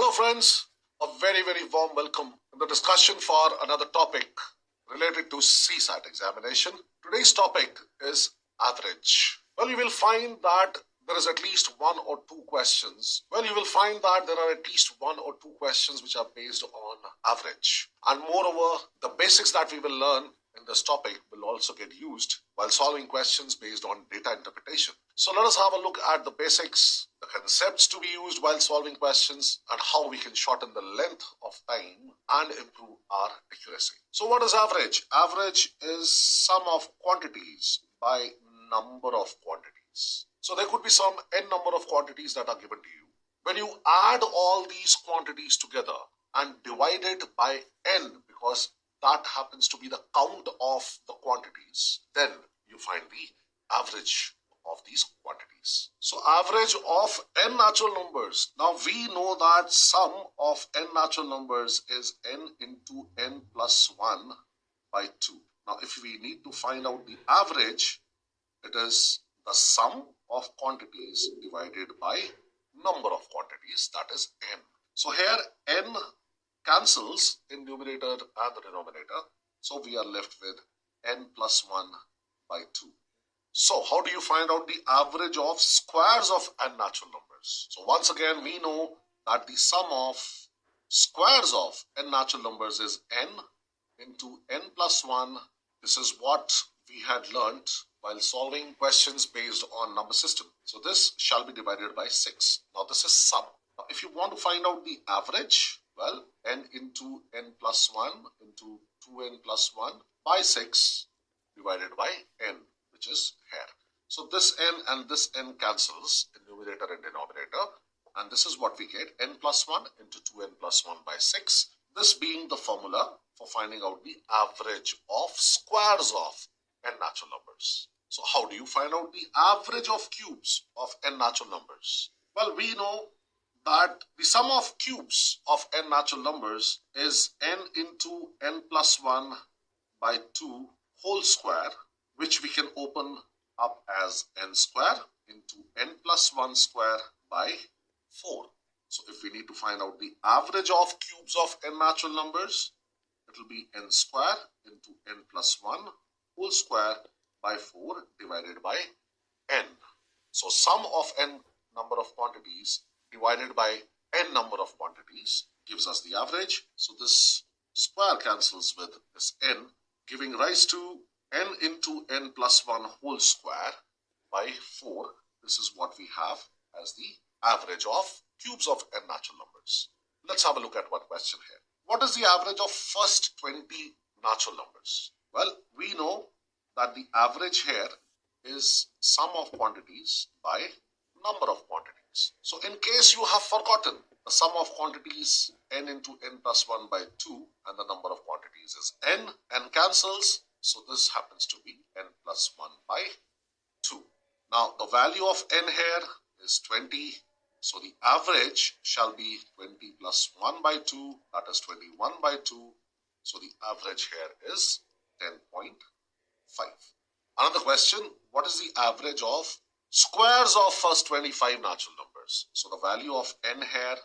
Hello friends, a very warm welcome in the discussion for another topic related to CSAT examination. Today's topic is average. Well, you will find that there is at least one or two questions. Well, you will find that there are at least one or two questions which are based on average. And moreover, the basics that we will learn in this topic will also get used while solving questions based on data interpretation. So let us have a look at the basics, the concepts to be used while solving questions, and how we can shorten the length of time and improve our accuracy. So what is average? Average is sum of quantities by number of quantities. So there could be some n number of quantities that are given to you. When you add all these quantities together and divide it by n, because that happens to be the count of the quantities, then you find the average of these quantities. So average of n natural numbers. Now we know that sum of n natural numbers is n into n plus 1 by 2. Now if we need to find out the average, it is the sum of quantities divided by number of quantities, that is n. So here n cancels in numerator and the denominator. So we are left with n plus 1 by 2. So how do you find out the average of squares of n natural numbers? So once again, we know that the sum of squares of n natural numbers is n into n plus 1. This is what we had learnt while solving questions based on number system. So this shall be divided by 6. Now this is sum. Now if you want to find out the average, well, n into n plus 1 into 2n plus 1 by 6 divided by n, which is here. So this n and this n cancels in numerator and denominator, and this is what we get, n plus 1 into 2n plus 1 by 6. This being the formula for finding out the average of squares of n natural numbers. So how do you find out the average of cubes of n natural numbers? Well, we know that the sum of cubes of n natural numbers is n into n plus 1 by 2 whole square, which we can open up as n square into n plus 1 square by 4. So if we need to find out the average of cubes of n natural numbers, it will be n square into n plus 1 whole square by 4 divided by n. So sum of n number of quantities divided by n number of quantities gives us the average. So this square cancels with this n, giving rise to n into n plus 1 whole square by 4. This is what we have as the average of cubes of n natural numbers. Let's have a look at one question here. What is the average of first 20 natural numbers? Well, we know that the average here is sum of quantities by number of quantities. So in case you have forgotten, the sum of quantities n into n plus 1 by 2 and the number of quantities is n cancels. So this happens to be n plus 1 by 2. Now the value of n here is 20. So the average shall be 20 plus 1 by 2, that is 21 by 2. So the average here is 10.5. Another question, what is the average of squares of first 25 natural numbers? So the value of n here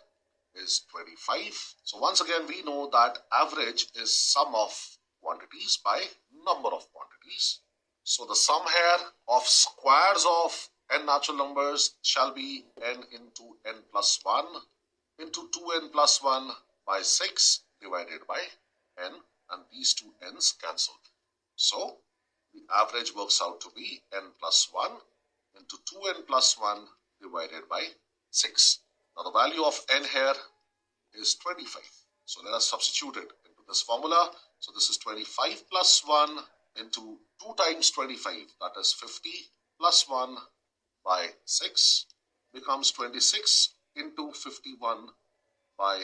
is 25. So once again, we know that average is sum of quantities by number of quantities. So the sum here of squares of n natural numbers shall be n into n plus 1 into 2n plus 1 by 6 divided by n, and these two n's cancelled. So the average works out to be n plus 1 into 2n plus 1 divided by 6. Now the value of n here is 25. So let us substitute it into this formula. So this is 25 plus 1 into 2 times 25, that is 50 plus 1 by 6 becomes 26 into 51 by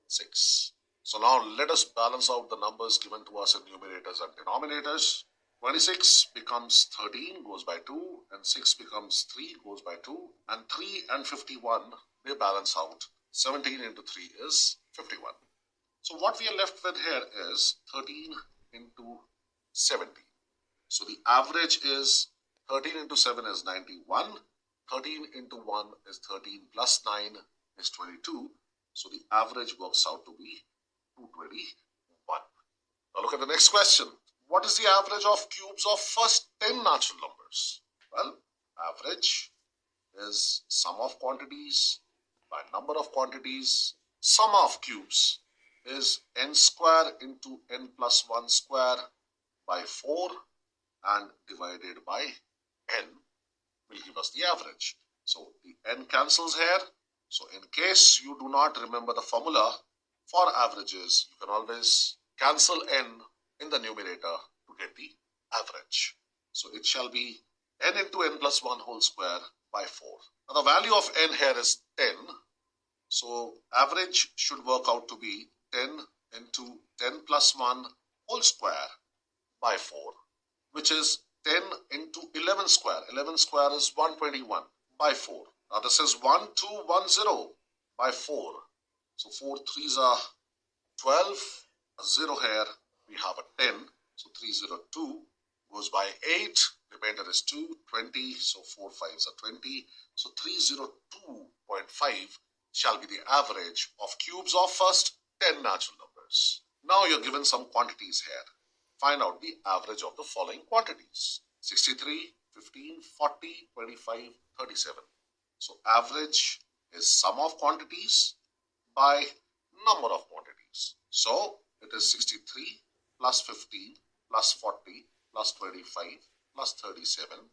6. So now let us balance out the numbers given to us in numerators and denominators. 26 becomes 13, goes by 2, and 6 becomes 3, goes by 2, and 3 and 51, they balance out. 17 into 3 is 51. So what we are left with here is 13 into 17. So the average is 13 into 7 is 91. 13 into 1 is 13 plus 9 is 22. So the average works out to be 221. Now look at the next question. What is the average of cubes of first 10 natural numbers? Well, average is sum of quantities by number of quantities. Sum of cubes is n square into n plus 1 square by 4 and divided by n will give us the average. So the n cancels here. So in case you do not remember the formula for averages, you can always cancel n in the numerator to get the average. So it shall be n into n plus 1 whole square by 4. Now the value of n here is 10. So average should work out to be 10 into 10 plus 1 whole square by 4, which is 10 into 11 square. 11 square is 121 by 4. Now this is 1210 by 4. So 4 3s are 12, a 0 here, we have a 10. So 302 goes by 8, remainder is 2, 20, so 4 5s are 20. So 302.5 shall be the average of cubes of first 10 natural numbers. Now you're given some quantities here. Find out the average of the following quantities: 63, 15, 40, 25, 37. So average is sum of quantities by number of quantities. So it is 63 plus 15 plus 40 plus 25 plus 37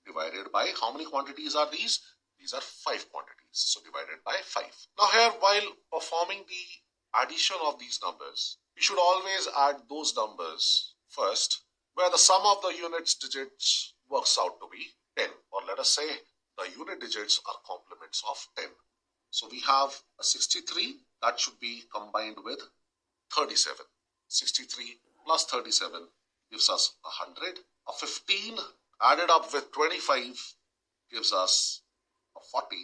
divided by how many quantities are these? These are 5 quantities. So divided by 5. Now here, while performing the addition of these numbers, we should always add those numbers first where the sum of the units digits works out to be 10, or let us say the unit digits are complements of 10. So we have a 63 that should be combined with 37. 63 plus 37 gives us 100. A 15 added up with 25 gives us a 40,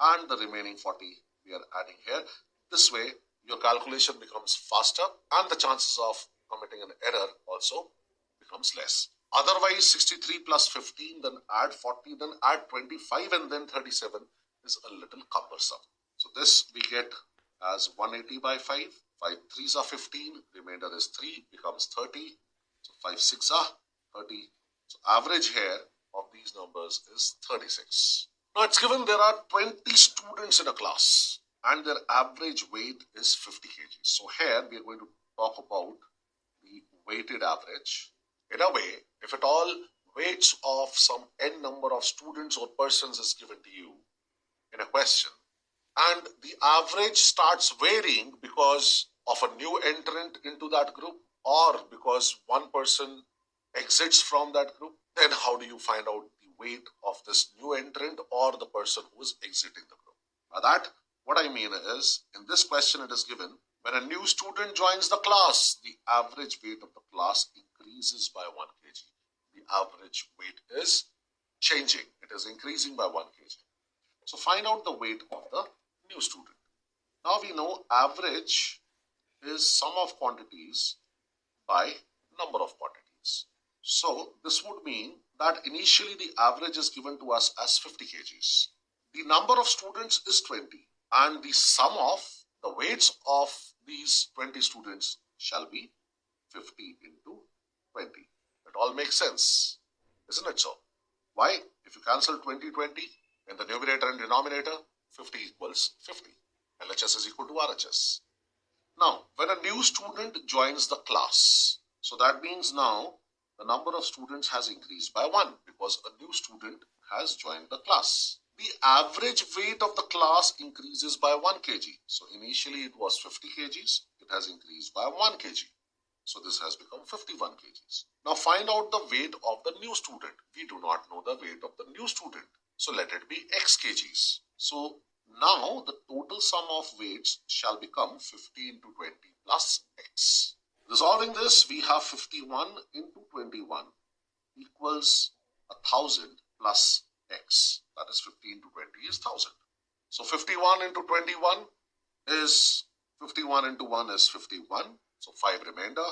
and the remaining 40 we are adding here. This way your calculation becomes faster and the chances of committing an error also becomes less. Otherwise 63 plus 15, then add 40, then add 25 and then 37 is a little cumbersome. So this we get as 180 by 5. 5 3s are 15, remainder is 3, becomes 30. So 5 6 are 30. So average here of these numbers is 36. Now it's given there are 20 students in a class and their average weight is 50 kg. So here we are going to talk about the weighted average. In a way, if at all weights of some n number of students or persons is given to you in a question, and the average starts varying because of a new entrant into that group or because one person exits from that group, then how do you find out the weight of this new entrant or the person who is exiting the group? Now that, what I mean is, in this question it is given, when a new student joins the class, the average weight of the class increases by 1 kg. The average weight is changing. It is increasing by 1 kg. So find out the weight of the new student. Now we know average is sum of quantities by number of quantities. So this would mean that initially the average is given to us as 50 kgs. The number of students is 20 and the sum of the weights of these 20 students shall be 50 into 20. It all makes sense, isn't it so? Why? If you cancel 20, 20 in the numerator and denominator, 50 equals 50. LHS is equal to RHS. Now, when a new student joins the class, so that means now the number of students has increased by 1 because a new student has joined the class. The average weight of the class increases by 1 kg. So initially it was 50 kgs, it has increased by 1 kg. So this has become 51 kgs. Now find out the weight of the new student. We do not know the weight of the new student. So let it be x kgs. So now the total sum of weights shall become 50 into 20 plus x. Resolving this, we have 51 into 21 equals 1000 plus x. That is 50 into 20 is 1000. So 51 into 21 is 51 into 1 is 51. So 5 remainder.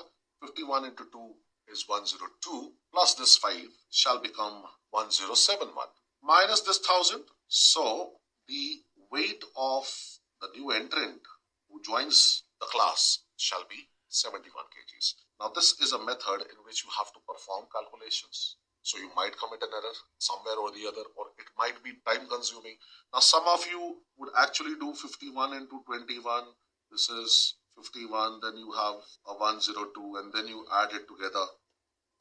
51 into 2 is 102 plus this 5 shall become 1071 minus this 1000. So the weight of the new entrant who joins the class shall be 71 kgs. Now this is a method in which you have to perform calculations. So you might commit an error somewhere or the other, or it might be time consuming. Now some of you would actually do 51 into 21. This is 51, then you have a 102, and then you add it together.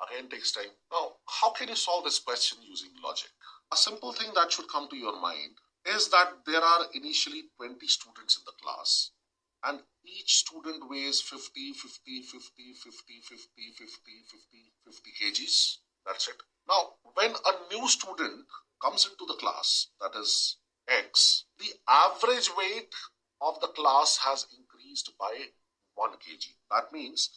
Again takes time. Now, how can you solve this question using logic? A simple thing that should come to your mind is that there are initially 20 students in the class, and each student weighs 50, 50, 50, 50, 50, 50, 50, 50 kgs. That's it. Now, when a new student comes into the class, that is X, the average weight of the class has increased by 1 kg. That means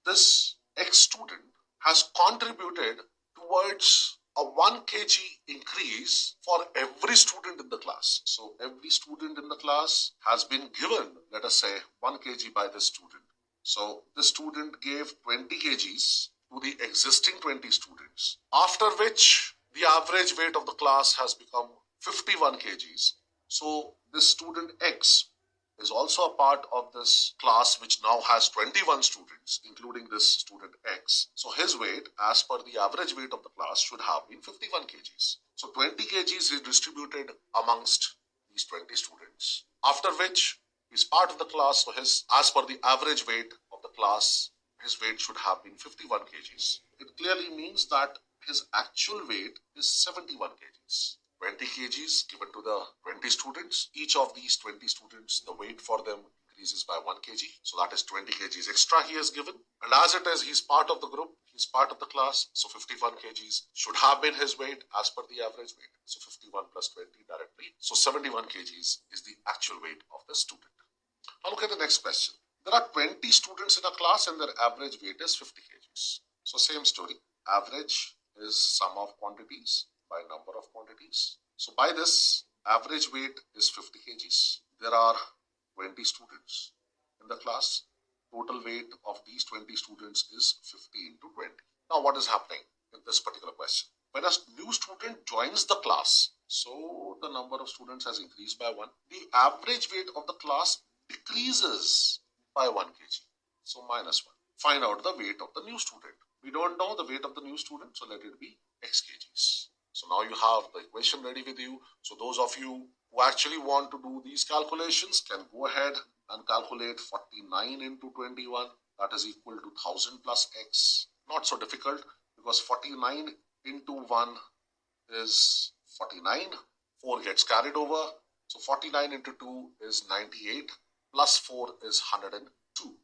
this X student has contributed towards a 1 kg increase for every student in the class. So every student in the class has been given, let us say, 1 kg by this student. So the student gave 20 kgs to the existing 20 students, after which the average weight of the class has become 51 kgs. So this student X is also a part of this class which now has 21 students, including this student X. So his weight, as per the average weight of the class, should have been 51 kgs. So 20 kgs is distributed amongst these 20 students, after which he's part of the class. So his, as per the average weight of the class, his weight should have been 51 kgs. It clearly means that his actual weight is 71 kgs. 20 kgs given to the 20 students. Each of these 20 students, the weight for them increases by 1 kg. So that is 20 kgs extra he has given. And as it is, he's part of the group, he's part of the class. So 51 kgs should have been his weight as per the average weight. So 51 plus 20 directly. So 71 kgs is the actual weight of the student. Now look at the next question. There are 20 students in a class and their average weight is 50 kgs. So same story. Average is sum of quantities by number of quantities. So by this, average weight is 50 kgs. There are 20 students in the class. Total weight of these 20 students is 50 into 20. Now what is happening in this particular question? When a new student joins the class, so the number of students has increased by 1. The average weight of the class decreases by 1 kg. So minus 1. Find out the weight of the new student. We don't know the weight of the new student, so let it be x kgs. So now you have the equation ready with you. So those of you who actually want to do these calculations can go ahead and calculate 49 into 21. That is equal to 1000 plus x. Not so difficult, because 49 into 1 is 49. 4 gets carried over. So 49 into 2 is 98. Plus 4 is 102.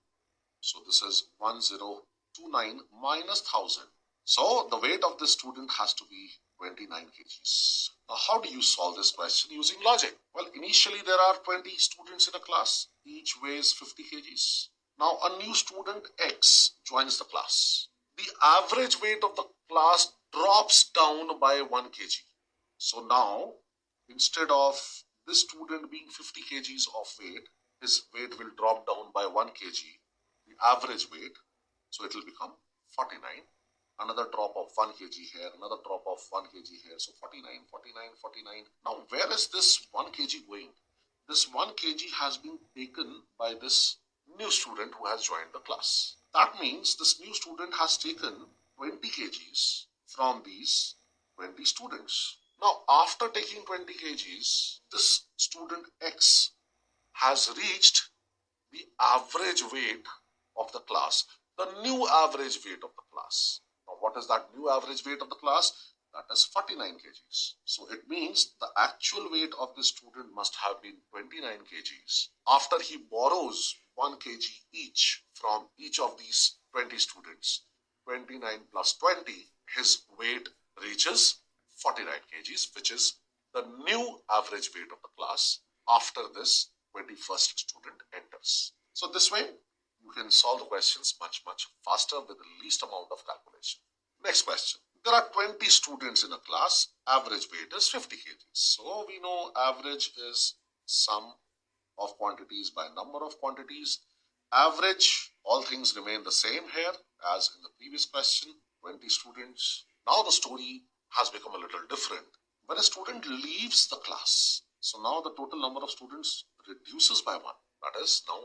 So this is 1029 minus 1000. So the weight of the student has to be 29 kgs. Now how do you solve this question using logic? Well, initially there are 20 students in a class. Each weighs 50 kgs. Now a new student X joins the class. The average weight of the class drops down by 1 kg. So now, instead of this student being 50 kgs of weight, his weight will drop down by 1 kg, the average weight. So it will become 49. Another drop of 1 kg here, another drop of 1 kg here. So 49, 49, 49. Now where is this 1 kg going? This 1 kg has been taken by this new student who has joined the class. That means this new student has taken 20 kgs from these 20 students. Now after taking 20 kgs, this student X has reached the average weight of the class, the new average weight of the class. Now what is that new average weight of the class? That is 49 kgs. So it means the actual weight of the student must have been 29 kgs. After he borrows 1 kg each from each of these 20 students, 29 plus 20, his weight reaches 49 kgs, which is the new average weight of the class after this 21st student enters. So this way, you can solve the questions much faster with the least amount of calculation. Next question. There are 20 students in a class. Average weight is 50 kgs. So we know average is sum of quantities by number of quantities. Average, all things remain the same here as in the previous question. 20 students. Now the story has become a little different. When a student leaves the class, So now the total number of students reduces by 1. That is, now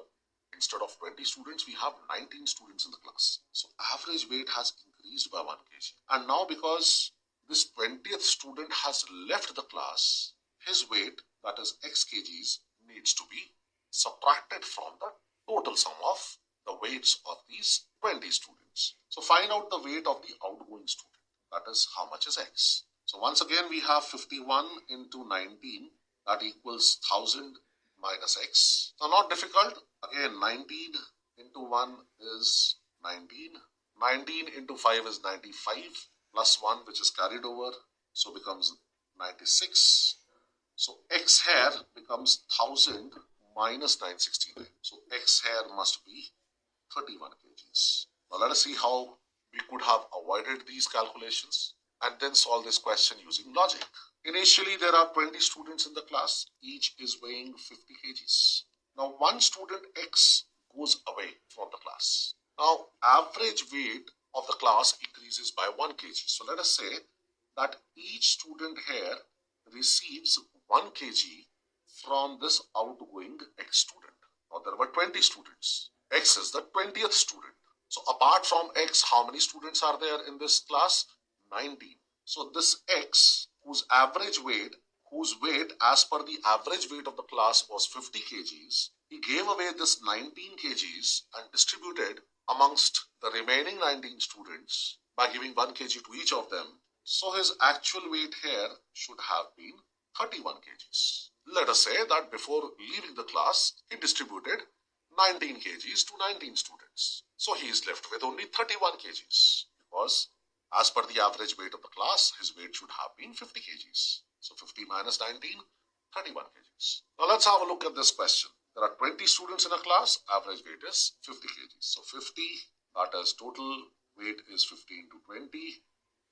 instead of 20 students, we have 19 students in the class. So average weight has increased by 1 kg. And now because this 20th student has left the class, his weight, that is x kgs, needs to be subtracted from the total sum of the weights of these 20 students. So find out the weight of the outgoing student. That is, how much is x? So once again, we have 51 into 19, that equals 1000 minus x. So not difficult. Again, 19 into 1 is 19. 19 into 5 is 95 plus 1, which is carried over, so becomes 96. So x here becomes 1000 minus 969. So x here must be 31 kgs. Now let us see how we could have avoided these calculations and then solve this question using logic. Initially, there are 20 students in the class. Each is weighing 50 kgs. Now, one student X goes away from the class. Now, average weight of the class increases by 1 kg. So, let us say that each student here receives 1 kg from this outgoing X student. Now, there were 20 students. X is the 20th student. So, apart from X, how many students are there in this class? 19. So, this X, whose weight as per the average weight of the class was 50 kgs, he gave away this 19 kgs and distributed amongst the remaining 19 students by giving 1 kg to each of them. So his actual weight here should have been 31 kgs. Let us say that before leaving the class, he distributed 19 kgs to 19 students. So he is left with only 31 kgs because as per the average weight of the class, his weight should have been 50 kgs. So 50 minus 19, 31 kgs. Now let's have a look at this question. There are 20 students in a class, average weight is 50 kgs. So 50, that is total weight is 15 to 20,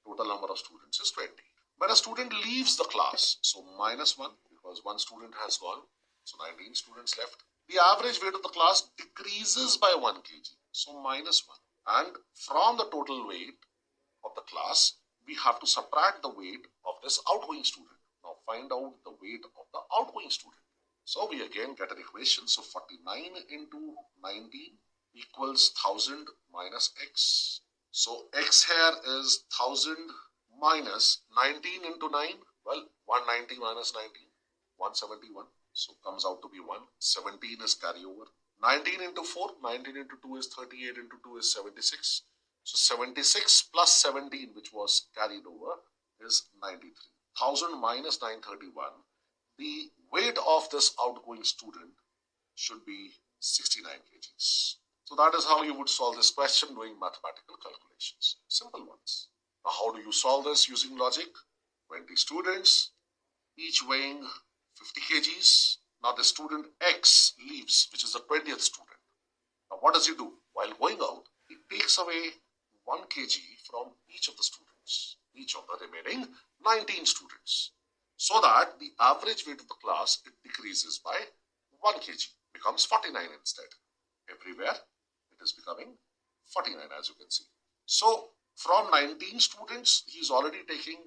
total number of students is 20. When a student leaves the class, so minus 1, because one student has gone, so 19 students left. The average weight of the class decreases by 1 kg, so minus 1. And from the total weight of the class, we have to subtract the weight of this outgoing student. Now find out the weight of the outgoing student. So we again get an equation. So 49 into 19 equals 1000 minus x. So x here is 1000 minus 19 into 9. Well, 190 minus 19, 171. So comes out to be 1. 17 is carryover. 19 into 4, 19 into 2 is 38, into 2 is 76. So 76 plus 17, which was carried over, is 93. 1000 minus 931. The weight of this outgoing student should be 69 kgs. So that is how you would solve this question doing mathematical calculations. Simple ones. Now how do you solve this using logic? 20 students, each weighing 50 kgs. Now the student X leaves, which is the 20th student. Now what does he do? While going out, he takes away 1 kg from each of the students, each of the remaining 19 students, so that the average weight of the class, it decreases by 1 kg, becomes 49 instead. Everywhere it is becoming 49, as you can see. So from 19 students, he is already taking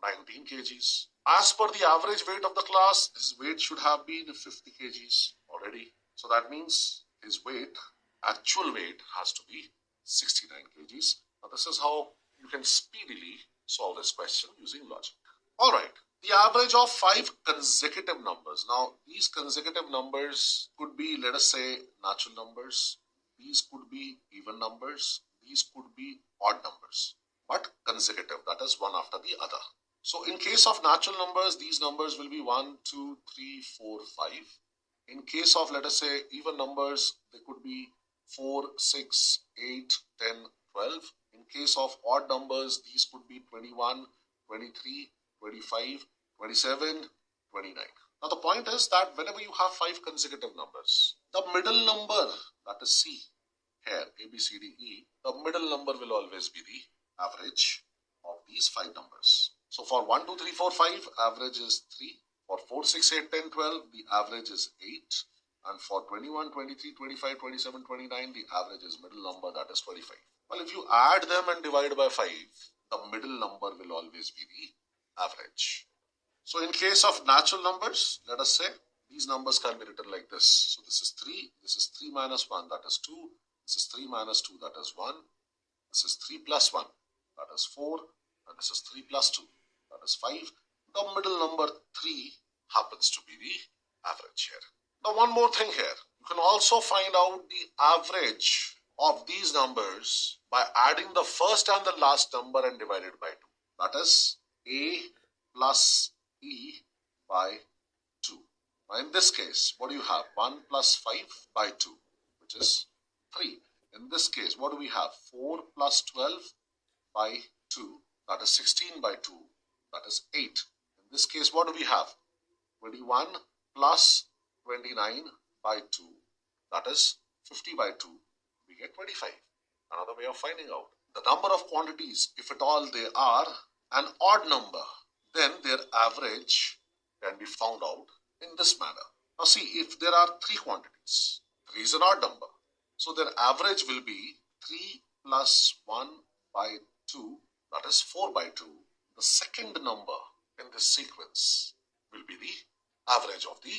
19 kgs. As per the average weight of the class, his weight should have been 50 kgs already. So that means his weight, actual weight, has to be 69 kgs. Now this is how you can speedily solve this question using logic. Alright, the average of 5 consecutive numbers. Now these consecutive numbers could be, let us say, natural numbers. These could be even numbers. These could be odd numbers. But consecutive, that is one after the other. So in case of natural numbers, these numbers will be 1, 2, 3, 4, 5. In case of, let us say, even numbers, they could be 4, 6, 8, 10, 12. In case of odd numbers, these could be 21, 23, 25, 27, 29. Now the point is that whenever you have 5 consecutive numbers, the middle number, that is C, here A, B, C, D, E, the middle number will always be the average of these 5 numbers. So for 1, 2, 3, 4, 5, average is 3. For 4, 6, 8, 10, 12, the average is 8. And for 21, 23, 25, 27, 29, the average is middle number, that is 25. Well, if you add them and divide by 5, the middle number will always be the average. So in case of natural numbers, let us say these numbers can be written like this. So this is 3, this is 3 minus 1, that is 2, this is 3 minus 2, that is 1, this is 3 plus 1, that is 4, and this is 3 plus 2, that is 5. The middle number 3 happens to be the average here. Now one more thing here, you can also find out the average of these numbers by adding the first and the last number and divided by 2. That is A plus E by 2. Now in this case, what do you have? 1 plus 5 by 2, which is 3. In this case, what do we have? 4 plus 12 by 2, that is 16 by 2, that is 8. In this case, what do we have? 21 plus 29 by 2, that is 50 by 2, we get 25. Another way of finding out. The number of quantities, if at all they are an odd number, then their average can be found out in this manner. Now see, if there are 3 quantities, 3 is an odd number, so their average will be 3 plus 1 by 2, that is 4 by 2. The second number in this sequence will be the average of the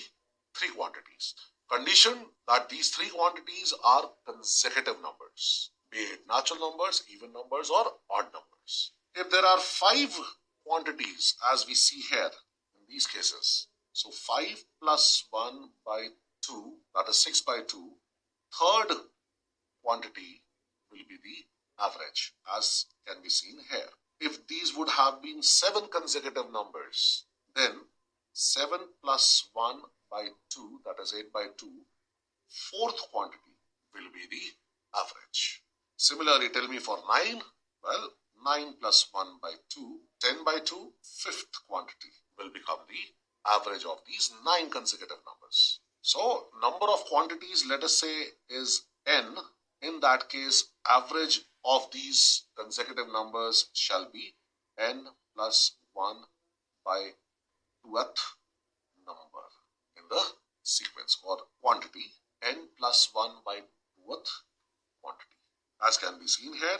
3 quantities. Condition that these 3 quantities are consecutive numbers, be it natural numbers, even numbers, or odd numbers. If there are 5 quantities, as we see here in these cases, so 5 plus 1 by 2, that is 6 by 2, third quantity will be the average, as can be seen here. If these would have been 7 consecutive numbers, then 7 plus 1 by 2, that is 8 by 2, fourth quantity will be the average. Similarly, tell me for 9, well, 9 plus 1 by 2, 10 by 2, fifth quantity will become the average of these 9 consecutive numbers. So, number of quantities, let us say, is n. In that case, average of these consecutive numbers shall be n plus 1 by 2th number in the sequence, or quantity n plus 1 by 2th quantity. As can be seen here,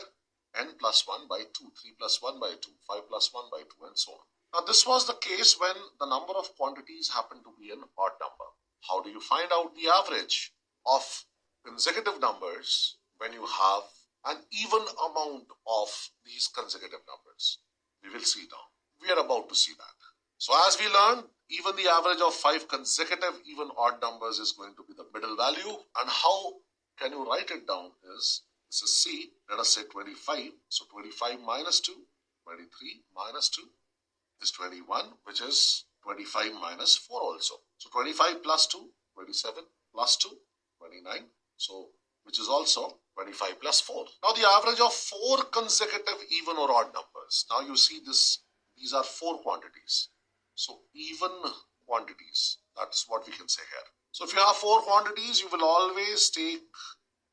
n plus 1 by 2, 3 plus 1 by 2, 5 plus 1 by 2, and so on. Now this was the case when the number of quantities happened to be an odd number. How do you find out the average of consecutive numbers when you have an even amount of these consecutive numbers? We will see now. We are about to see that. So as we learned, even the average of 5 consecutive even odd numbers is going to be the middle value. And how can you write it down is, this is C, let us say 25. So 25 minus 2, 23 minus 2 is 21, which is 25 minus 4 also. So 25 plus 2, 27 plus 2, 29. So which is also 25 plus 4. Now the average of 4 consecutive even or odd numbers. Now you see this, these are 4 quantities. So even quantities, that's what we can say here. So if you have 4 quantities, you will always take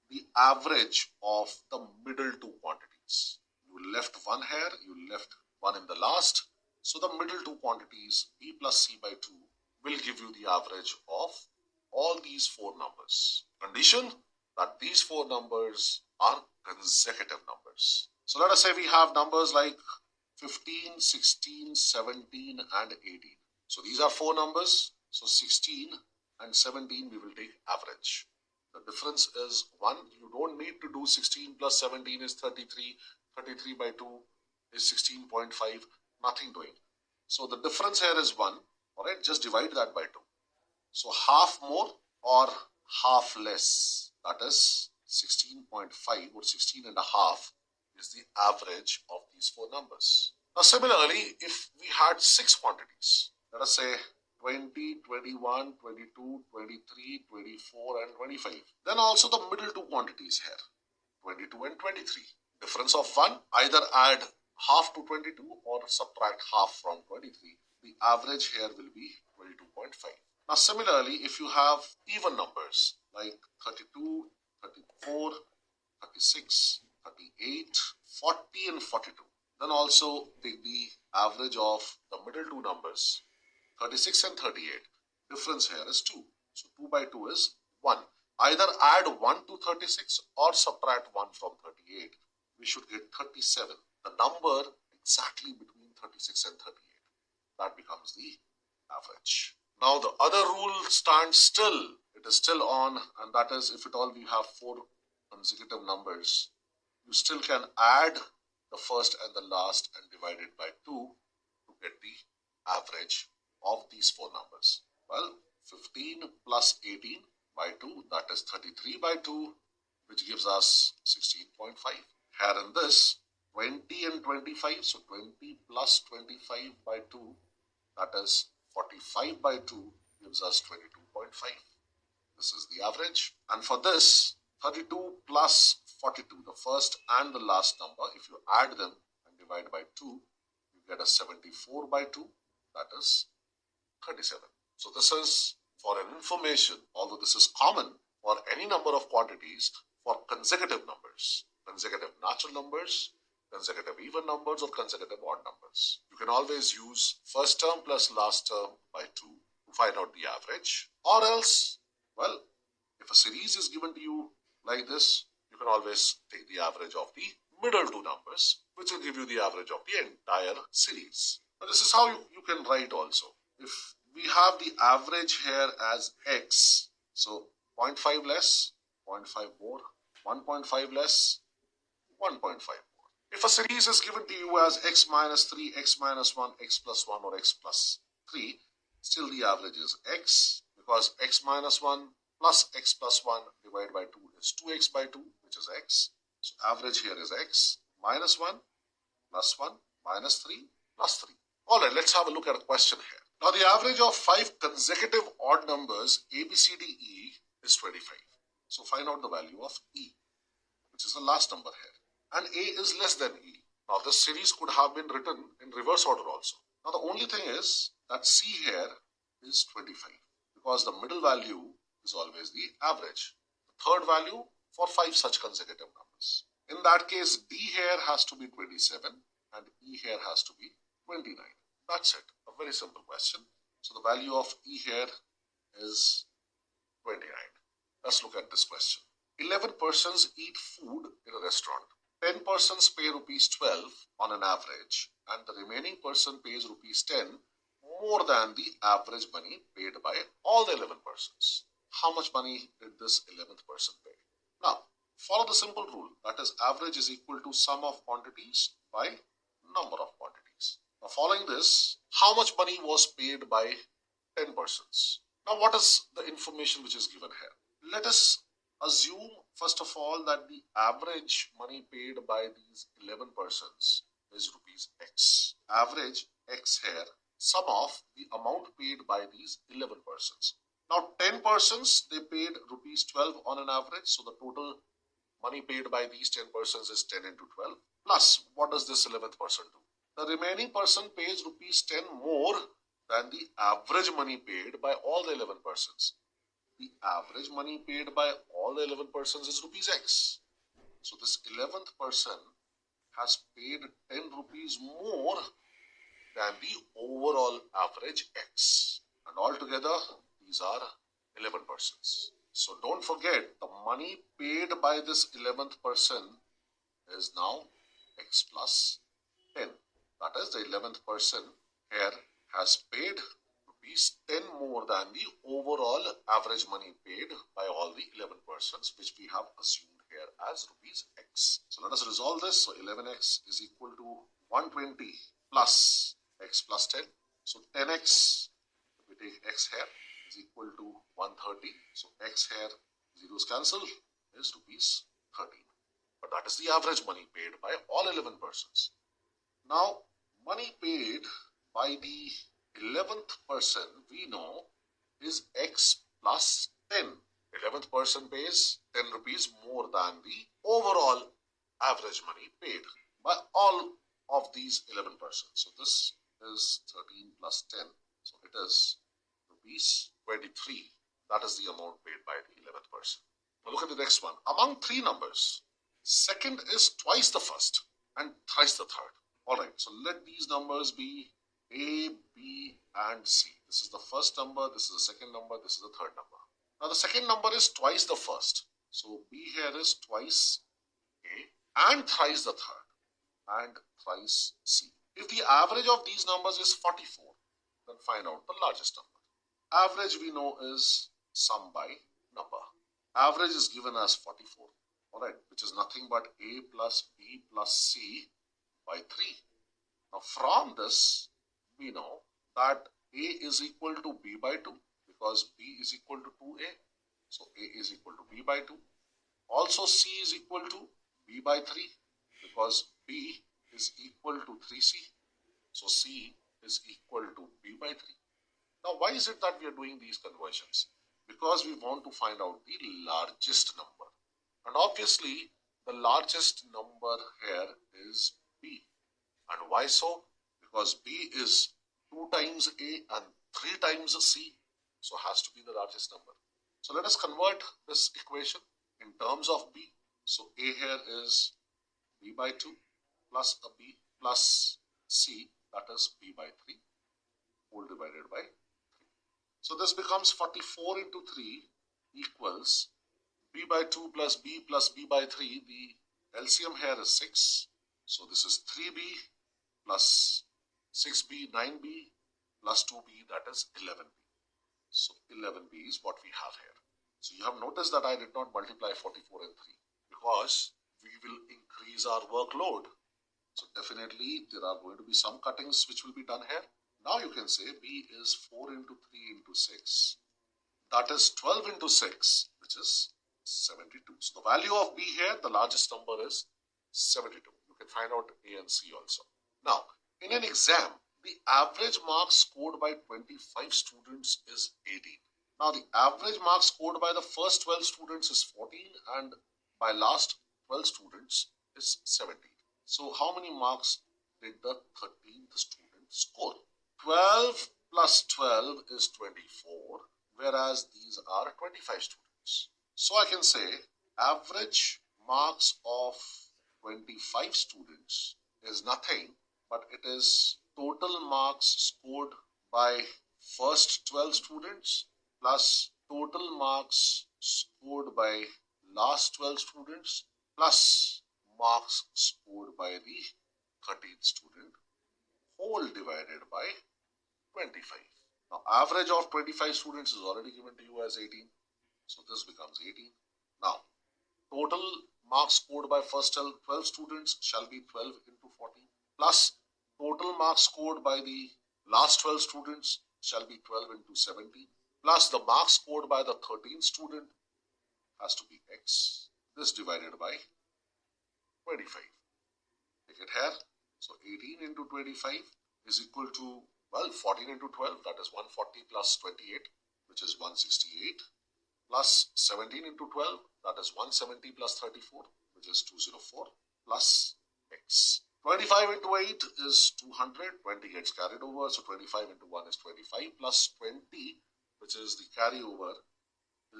the average of the middle 2 quantities. You left 1 here, you left 1 in the last. So the middle 2 quantities, B plus C by 2, will give you the average of all these 4 numbers. Condition that these 4 numbers are consecutive numbers. So let us say we have numbers like 15, 16, 17 and 18. So these are 4 numbers. So 16 and 17 we will take average. The difference is 1. You don't need to do 16 plus 17 is 33. 33 by 2 is 16.5. Nothing doing. So the difference here is 1. Alright, just divide that by 2. So half more or half less. That is 16.5 or 16 and a half is the average of these 4 numbers. Now similarly, if we had 6 quantities, let us say 20, 21, 22, 23, 24 and 25. Then also the middle 2 quantities here, 22 and 23. Difference of 1, either add half to 22 or subtract half from 23. The average here will be 22.5. Now similarly, if you have even numbers like 32, 34, 36, 38, 40 and 42, then also take the average of the middle 2 numbers, 36 and 38. Difference here is 2. So 2 by 2 is 1. Either add 1 to 36 or subtract 1 from 38. We should get 37. The number exactly between 36 and 38. that becomes the average. Now the other rule stands still. It is still on, and that is if at all we have 4 consecutive numbers, you still can add the first and the last and divide it by 2 to get the average of these 4 numbers. Well, 15 plus 18 by 2, that is 33 by 2, which gives us 16.5. Here in this, 20 and 25, so 20 plus 25 by 2, that is 45 by 2, gives us 22.5. This is the average. And for this, 32 plus 42, the first and the last number, if you add them and divide by 2, you get a 74 by 2, that is 37. So this is for an information, although this is common for any number of quantities, for consecutive numbers, consecutive natural numbers, consecutive even numbers, or consecutive odd numbers. You can always use first term plus last term by 2 to find out the average. Or else, well, if a series is given to you like this, you can always take the average of the middle 2 numbers, which will give you the average of the entire series. Now this is how you can write also. If we have the average here as x, so 0.5 less, 0.5 more, 1.5 less, 1.5 more. If a series is given to you as x minus 3, x minus 1, x plus 1, or x plus 3, still the average is x, because x minus 1 plus x plus 1 divided by 2 is 2x by 2, which is x. So average here is x, minus 1, plus 1, minus 3, plus 3. Alright, let's have a look at a question here. Now the average of 5 consecutive odd numbers A, B, C, D, E is 25. So find out the value of E, which is the last number here. And A is less than E. Now this series could have been written in reverse order also. Now the only thing is that C here is 25, because the middle value is always the average. The third value for 5 such consecutive numbers. In that case, D here has to be 27 and E here has to be 29. That's it. A very simple question. So the value of E here is 29. Let's look at this question. 11 persons eat food in a restaurant. 10 persons pay rupees 12 on an average, and the remaining person pays rupees 10 more than the average money paid by all the 11 persons. How much money did this 11th person pay? Now, follow the simple rule, that is average is equal to sum of quantities by number of quantities. Now, following this, how much money was paid by 10 persons? Now, what is the information which is given here? Let us assume, first of all, that the average money paid by these 11 persons is rupees x. Average x here, sum of the amount paid by these 11 persons. Now 10 persons, they paid rupees 12 on an average, so the total money paid by these 10 persons is 10 into 12. Plus, what does this 11th person do? The remaining person pays rupees 10 more than the average money paid by all the 11 persons. The average money paid by all the 11 persons is rupees x. So this 11th person has paid 10 rupees more than the overall average x. And altogether, these are 11 persons. So don't forget, the money paid by this 11th person is now x plus 10. That is, the 11th person here has paid rupees 10 more than the overall average money paid by all the 11 persons, which we have assumed here as rupees x. So let us resolve this. So 11x is equal to 120 plus x plus 10. So 10x, if we take x here, is equal to 130. So x here, zeros cancel, is rupees 13. But that is the average money paid by all 11 persons. Now, money paid by the 11th person, we know, is x plus 10. 11th person pays 10 rupees more than the overall average money paid by all of these 11 persons. So this is 13 plus 10. So it is rupees 23. That is the amount paid by the 11th person. Now look at the next one. Among 3 numbers, second is twice the first and thrice the third. Alright, so let these numbers be A, B, and C. This is the first number, this is the second number, this is the third number. Now the second number is twice the first. So B here is twice A and thrice the third and thrice C. If the average of these numbers is 44, find out the largest number. Average we know is sum by number. Average is given as 44, alright, which is nothing but A plus B plus C by 3. Now from this, we know that A is equal to B by 2 because B is equal to 2A. So A is equal to B by 2. Also C is equal to B by 3 because B is equal to 3C. So C is equal to B by 3. Now why is it that we are doing these conversions? Because we want to find out the largest number. And obviously the largest number here is B. And why so? Because B is 2 times A and 3 times C. So has to be the largest number. So let us convert this equation in terms of B. So A here is B by 2 plus a B plus C, that is B by 3 whole divided by 3. So this becomes 44 into 3 equals B by 2 plus B by 3. The LCM here is 6. So this is 3B plus 6B, 9B plus 2B, that is 11B. So 11B is what we have here. So you have noticed that I did not multiply 44 and 3 because we will increase our workload. So definitely there are going to be some cuttings which will be done here. Now you can say B is 4 into 3 into 6. That is 12 into 6, which is 72. So the value of B here, the largest number is 72. You can find out A and C also. Now, in an exam, the average marks scored by 25 students is 18. Now, the average marks scored by the first 12 students is 14 and by last 12 students is 17. So, how many marks did the 13th student score? 12 plus 12 is 24, whereas these are 25 students. So, I can say average marks of 25 students is nothing but it is total marks scored by first 12 students plus total marks scored by last 12 students plus marks scored by the 13th student whole divided by 25. Now average of 25 students is already given to you as 18. So this becomes 18. Now total marks scored by first 12 students shall be 12 into 40 plus total marks scored by the last 12 students shall be 12 into 17 plus the marks scored by the 13th student has to be x. This divided by 25. Take it here. So 18 into 25 is equal to, well, 14 into 12, that is 140 plus 28, which is 168, plus 17 into 12, that is 170 plus 34, which is 204, plus x. 25 into 8 is 200, 20 gets carried over, so 25 into 1 is 25, plus 20, which is the carryover,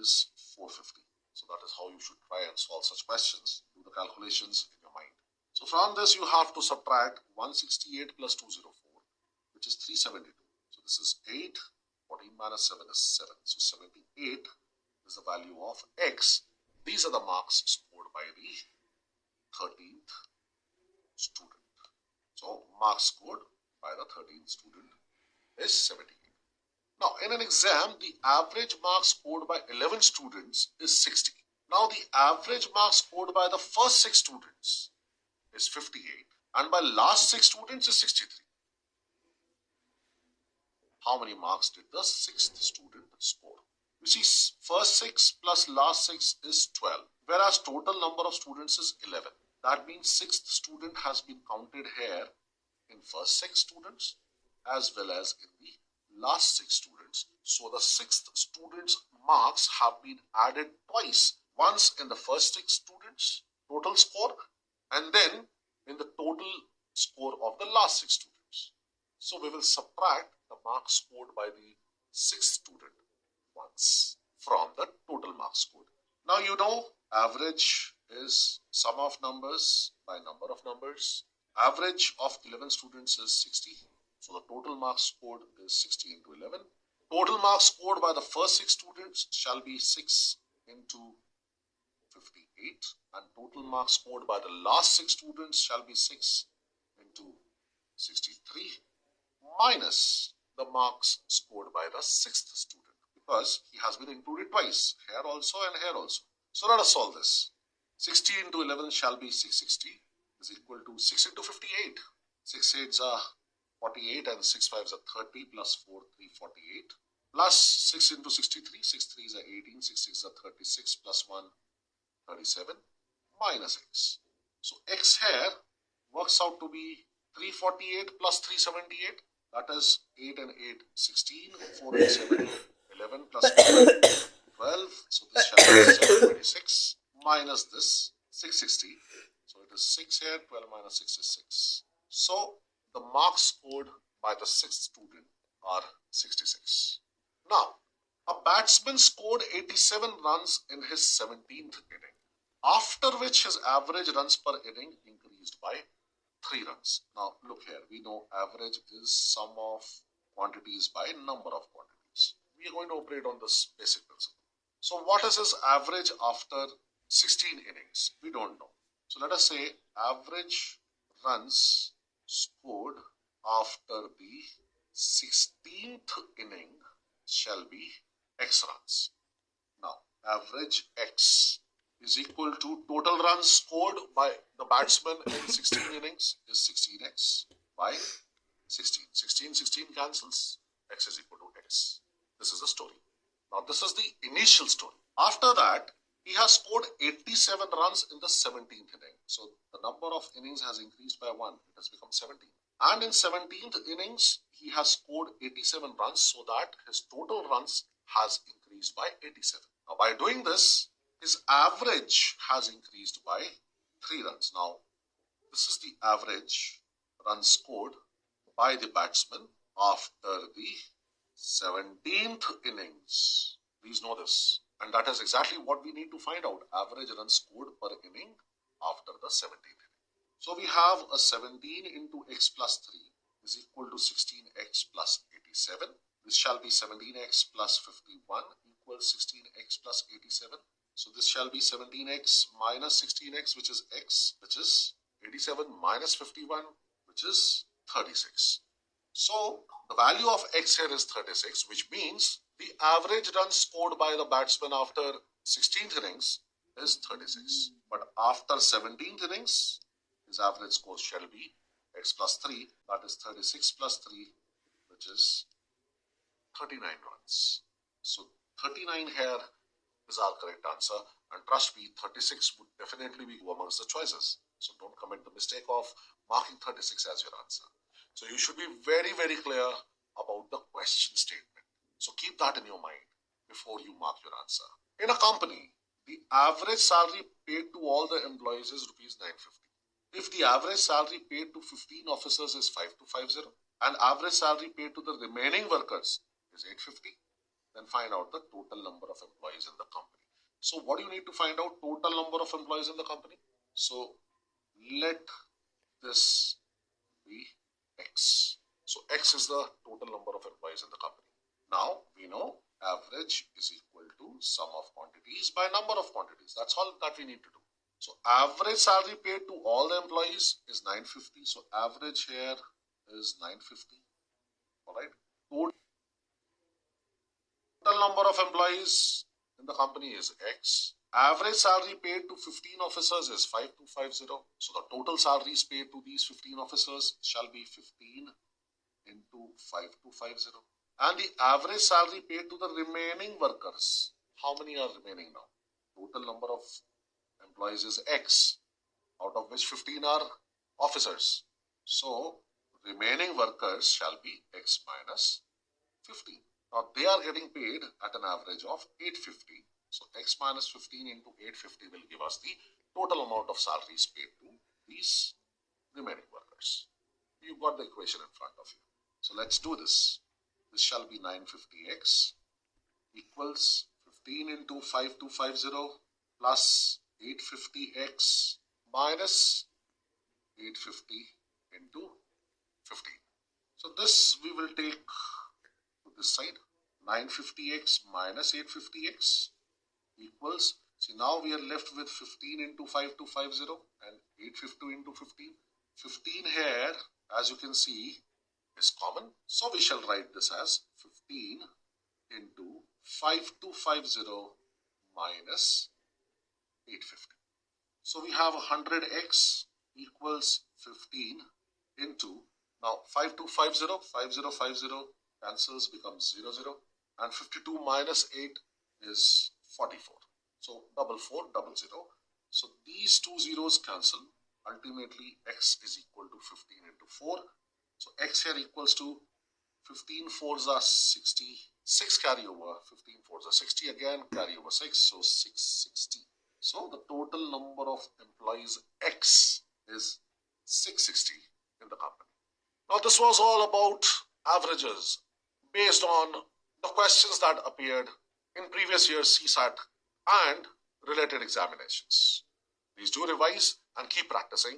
is 450. So that is how you should try and solve such questions. Do the calculations in your mind. So from this you have to subtract 168 plus 204, which is 372. So this is 8, 14 minus 7 is 7. So 78 is the value of x. These are the marks scored by the 13th student. So marks scored by the 13th student is 78. Now in an exam, the average marks scored by 11 students is 60. Now the average marks scored by the first 6 students is 58 and by last 6 students is 63. How many marks did the 6th student score? You see, first 6 plus last 6 is 12, whereas total number of students is 11. That means 6th student has been counted here in first 6 students as well as in the last 6 students. So the 6th student's marks have been added twice. Once in the first 6 students total score and then in the total score of the last 6 students. So we will subtract the marks scored by the 6th student once from the total marks scored. Now you know average is sum of numbers by number of numbers. Average of 11 students is 60. So the total marks scored is 60 into 11. Total marks scored by the first 6 students shall be 6 into 58 and total marks scored by the last 6 students shall be 6 into 63 minus the marks scored by the sixth student, because he has been included twice, here also and here also. So let us solve this. 60 into 11 shall be 660 is equal to 6 into 58. 6 8s are 48 and 6 5s are 30 plus 4 3 48 plus 6 into 63, 6 3s are 18, 6 6 are 36 plus 1 37 minus x. So x here works out to be 348 plus 378, that is 8 and 8 16, 4 and 7 11 plus 4 12, so this shall be 726 minus this 660, so it is 6 here, 12 minus 6 is 6. So the marks scored by the sixth student are 66. Now, a batsman scored 87 runs in his 17th inning, after which his average runs per inning increased by 3 runs. Now look here, we know average is sum of quantities by number of quantities. We are going to operate on this basic principle. So what is his average after 16 innings? We don't know. So let us say average runs scored after the 16th inning shall be x runs. Now average x is equal to total runs scored by the batsman in 16 innings is 16x by 16. 16 cancels, x is equal to x. This is the story. Now this is the initial story. After that, he has scored 87 runs in the 17th inning. So the number of innings has increased by 1. It has become 17. And in 17th innings, he has scored 87 runs, so that his total runs has increased by 87. Now by doing this, his average has increased by 3 runs. Now this is the average runs scored by the batsman after the 17th innings. Please know this. And that is exactly what we need to find out. Average runs scored per inning after the 17th inning. So we have a 17 into x plus 3 is equal to 16x plus 87. This shall be 17x plus 51 equals 16x plus 87. So this shall be 17x minus 16x, which is x, which is 87 minus 51, which is 36. So the value of x here is 36, which means the average runs scored by the batsman after 16th innings is 36. But after 17th innings, his average score shall be x plus 3, that is 36 plus 3, which is 39 runs. So 39 here is our correct answer, and trust me, 36 would definitely be amongst the choices. So don't commit the mistake of marking 36 as your answer. So you should be very, very clear about the question statement. So keep that in your mind before you mark your answer. In a company, the average salary paid to all the employees is rupees 950. If the average salary paid to 15 officers is 5250 and average salary paid to the remaining workers is 850, then find out the total number of employees in the company. So what do you need to find out? Total number of employees in the company. So let this be x. So x is the total number of employees in the company. Now we know average is equal to sum of quantities by number of quantities. That's all that we need to do. So average salary paid to all the employees is 950. So average here is 950. All right. Total number of employees in the company is x. Average salary paid to 15 officers is 5250. So the total salaries paid to these 15 officers shall be 15 into 5250. And the average salary paid to the remaining workers. How many are remaining now? Total number of employees is x, out of which 15 are officers. So remaining workers shall be x minus 15. Now they are getting paid at an average of 850. So x minus 15 into 850 will give us the total amount of salaries paid to these remaining workers. You've got the equation in front of you. So let's do this. This shall be 950x equals 15 into 5250 plus 850x minus 850 into 15. So this we will take to this side. 950x minus 850x equals, see now we are left with 15 into 5250 and 850 into 15. 15 here, as you can see, is common. So we shall write this as 15 into 5250 minus 850. So we have 100x equals 15 into, now 5250, 5050 cancels, becomes 00, and 52 minus 8 is 44. So 4400. So these two zeros cancel. Ultimately, x is equal to 15 into 4. So x here equals to 15 fours are 60. 6 carry over. 15 fours are 60 again. Carry over 6. So 660. So the total number of employees X is 660 in the company. Now this was all about averages based on the questions that appeared in previous year's CSAT and related examinations. Please do revise and keep practicing.